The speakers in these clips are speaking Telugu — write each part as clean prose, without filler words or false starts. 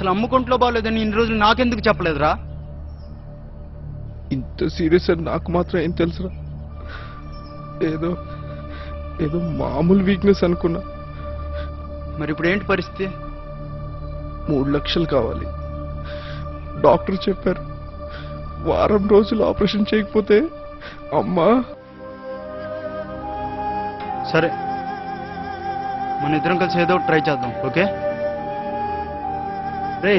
అసలు అమ్ముకుంట్లో బాగోలేదని ఇన్ని రోజులు నాకెందుకు చెప్పలేదురా? ఇంత సీరియస్ అని నాకు మాత్రం ఏం తెలుసురా. ఏదో ఏదో మామూలు వీక్నెస్ అనుకున్నా. మరి ఇప్పుడు ఏంటి పరిస్థితి? 3 లక్షలు కావాలి. డాక్టర్ చెప్పారు వారం రోజులు ఆపరేషన్ చేయకపోతే అమ్మా. సరే, మన ఇద్దరం కలిసి ఏదో ఒకటి ట్రై చేద్దాం. ఓకే రే,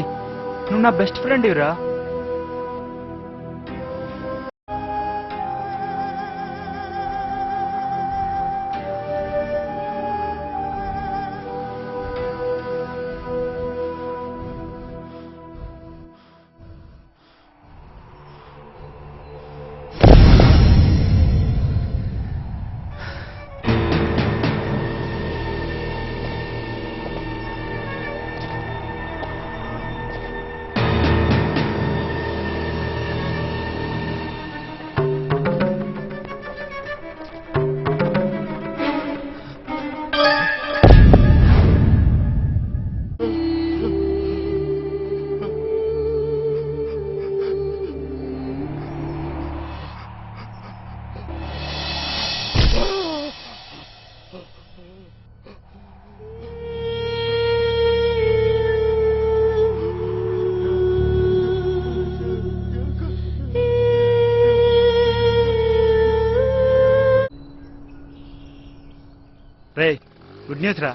నువ్వు నా బెస్ట్ ఫ్రెండ్ ఇవరా. రే, గుడ్ న్యూస్ రా.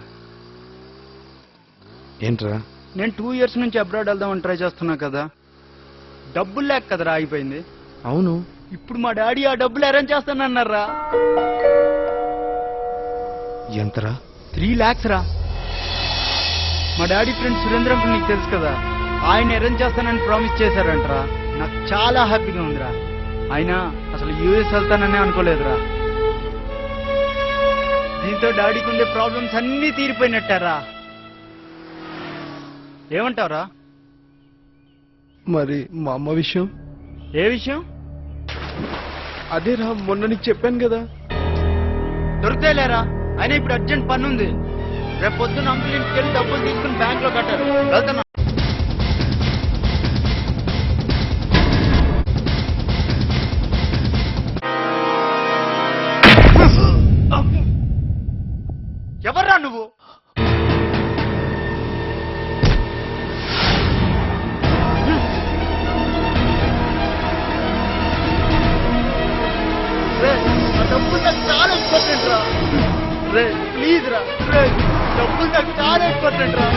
ఏంట్రా? నేను 2 years నుంచి అబ్రాడ్ వెళ్దామని ట్రై చేస్తున్నా కదా, డబ్బులు లేక కదరా ఆగిపోయింది. అవును. ఇప్పుడు మా డాడీ ఆ డబ్బులు అరేంజ్ చేస్తానన్నారా. ఎంతరా? 3 lakhs రా. మా డాడీ ఫ్రెండ్ సురేంద్ర అంకుల్ నీకు తెలుసు కదా, ఆయన అరేంజ్ చేస్తానని ప్రామిస్ చేశారంటరా. నాకు చాలా హ్యాపీగా ఉందిరా. అయినా అసలు యూఎస్ వెళ్తానని అనుకోలేదురా. దీంతో డాడీకి ఉండే ప్రాబ్లమ్స్ అన్నీ తీరిపోయినట్టారా. ఏమంటావురా? మరి మా అమ్మ విషయం? ఏ విషయం? అదేరా, మొన్న నీకు చెప్పాను కదా. దొరికితే లేరా. అయినా ఇప్పుడు అర్జెంట్ పని ఉంది. రేపు పొద్దున్న అంకుల్ ఇంటికి వెళ్ళి డబ్బులు తీసుకుని బ్యాంక్ లో కట్టారు. వెళ్తున్నా. ఎవర్రా నువ్వు? డబ్బులు నాకు చాలా ఇంపార్టెంట్ రా. రే ప్లీజ్ రా. రే, డబ్బులు నాకు చాలా ఇంపార్టెంట్ రా.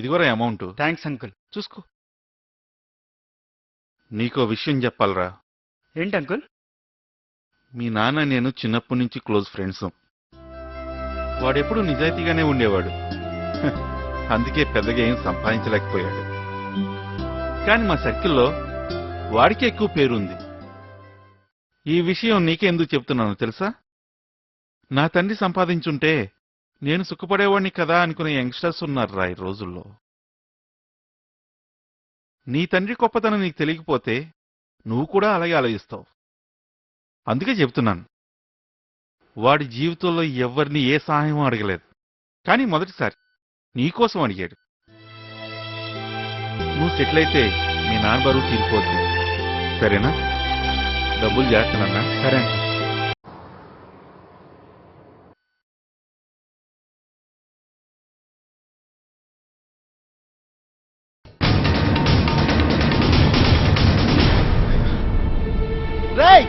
ఇదిగోరా అమౌంట్. Thanks uncle. చూసుకో. నీకో విషయం చెప్పాలరా. ఏంటి అంకుల్? మీ నాన్న నేను చిన్నప్పటి నుంచి క్లోజ్ ఫ్రెండ్స్. వాడెప్పుడు నిజాయితీగానే ఉండేవాడు. అందుకే పెద్దగా ఏం సంపాదించలేకపోయాడు. కానీ మా సర్కిల్లో వాడికే ఎక్కువ పేరుంది. ఈ విషయం నీకే ఎందుకు చెప్తున్నాను తెలుసా? నా తండ్రి సంపాదించుంటే నేను సుఖపడేవాడిని కదా అనుకునే యంగ్స్టర్స్ ఉన్నారురా ఈ రోజుల్లో. నీ తండ్రి గొప్పతనం నీకు తెలియకపోతే నువ్వు కూడా అలాగే ఆలోచిస్తావు. అందుకే చెప్తున్నాను, వాడి జీవితంలో ఎవరిని ఏ సహాయం అడగలేదు. కానీ మొదటిసారి నీకోసం అడిగాడు. నువ్వు సెటిల్ అయితే మీ నాన్న బరువు తీరిపోద్ది. సరేనా? డబ్బులు చేస్తానన్నా. సరే. రేయ్,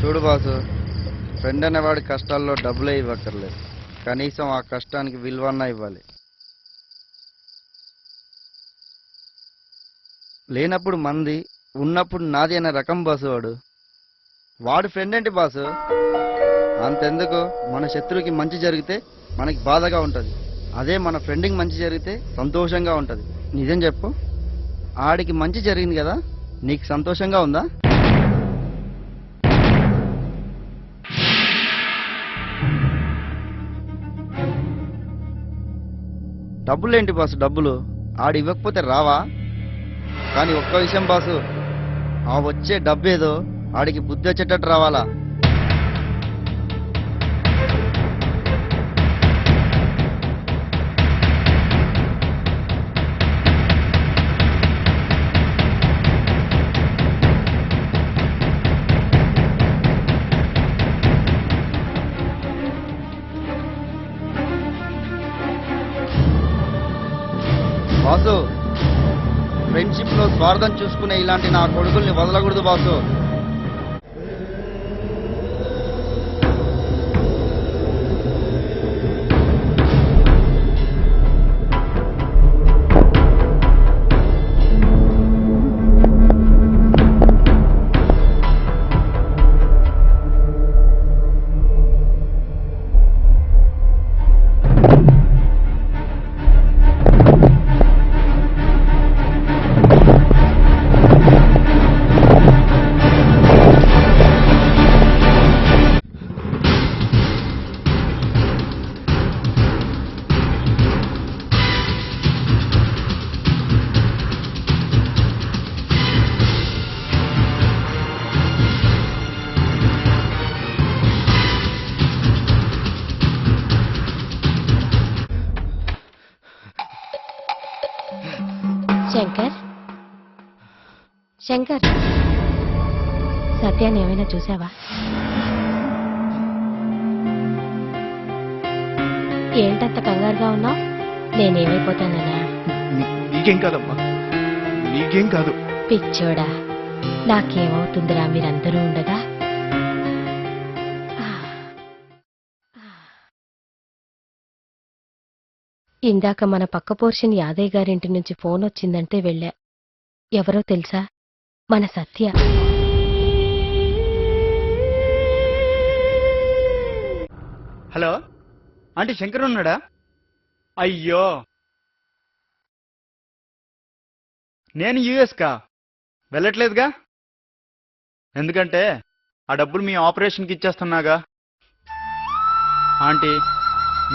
చూడు బాసు, ఫ్రెండ్ అనేవాడి కష్టాల్లో డబ్బులే ఇవ్వక్కర్లేదు, కనీసం ఆ కష్టానికి విలువన్నా ఇవ్వాలి. లేనప్పుడు మంది, ఉన్నప్పుడు నాది అనే రకం బాసు వాడు. వాడు ఫ్రెండ్ ఏంటి బాసు? అంతెందుకు, మన శత్రువుకి మంచి జరిగితే మనకి బాధగా ఉంటుంది, అదే మన ఫ్రెండ్కి మంచి జరిగితే సంతోషంగా ఉంటుంది. నిజం చెప్పు, ఆడికి మంచి జరిగింది కదా, నీకు సంతోషంగా ఉందా? డబ్బులేంటి బాసు, డబ్బులు ఆడు ఇవ్వకపోతే రావా? కానీ ఒక్క విషయం బాసు, ఆ వచ్చే డబ్బేదో ఆడికి బుద్ధి వచ్చేటట్టు రావాలా. బాసు, ఫ్రెండ్షిప్ లో స్వార్థం చూసుకునే ఇలాంటి నా కొడుకుల్ని వదలకూడదు బాసు. శంకర్, శంకర్, సత్యాన్ని ఏమైనా చూసావా? ఏంటంత కంగారుగా ఉన్నావు? నేనేమైపోతానన్నా? నీకేం కాదమ్మా, నీకేం కాదు. పిచ్చోడా, నాకేమవుతుందిరా మీరందరూ ఉండగా? ఇందాక మన పక్క పోర్షన్ యాదయ్య గారింటి నుంచి ఫోన్ వచ్చిందంటే వెళ్ళా. ఎవరో తెలుసా? మన సత్య. హలో ఆంటీ, శంకర్ ఉన్నాడా? అయ్యో, నేను యూఎస్కా వెళ్ళట్లేదుగా. ఎందుకంటే ఆ డబ్బులు మీ ఆపరేషన్కి ఇచ్చేస్తున్నాగా. ఆంటీ,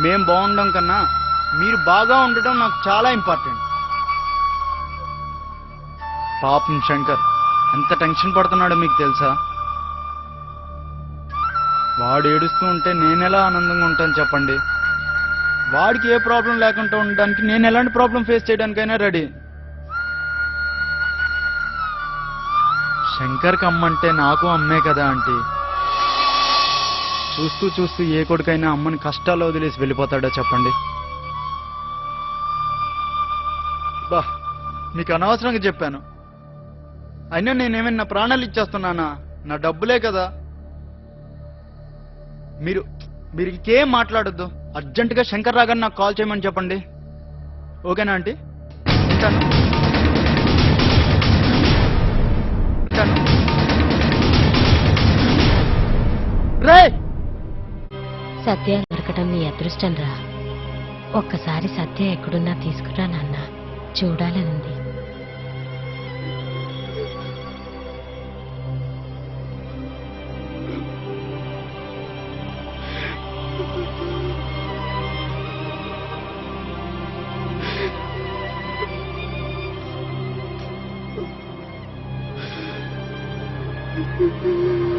మేం బాగుండడం కన్నా మీరు బాగా ఉండడం నాకు చాలా ఇంపార్టెంట్. పాపం శంకర్ ఎంత టెన్షన్ పడుతున్నాడో మీకు తెలుసా? వాడు ఏడుస్తూ ఉంటే నేనెలా ఆనందంగా ఉంటాను చెప్పండి? వాడికి ఏ ప్రాబ్లం లేకుండా ఉండడానికి నేను ఎలాంటి ప్రాబ్లం ఫేస్ చేయడానికైనా రెడీ. శంకర్కి అమ్మంటే నాకు అమ్మే కదా ఆంటీ. చూస్తూ చూస్తూ ఏ కొడుకైనా అమ్మని కష్టాలు వదిలేసి వెళ్ళిపోతాడో చెప్పండి? బా, మీకు అనవసరంగా చెప్పాను. అయినా నేనేమైనా నా ప్రాణాలు ఇచ్చేస్తున్నానా? నా డబ్బులే కదా. మీరు ఇంకేం మాట్లాడొద్దు. అర్జెంటుగా శంకర్ రాగానే నాకు కాల్ చేయమని చెప్పండి. ఓకేనా ఆంటీ? ఉంటాను. రే, సత్య దొరకటం నీ అదృష్టం రా. ఒక్కసారి సత్య ఎక్కడున్నా తీసుకురా నాన్న, చూడాలనుంది. ఆ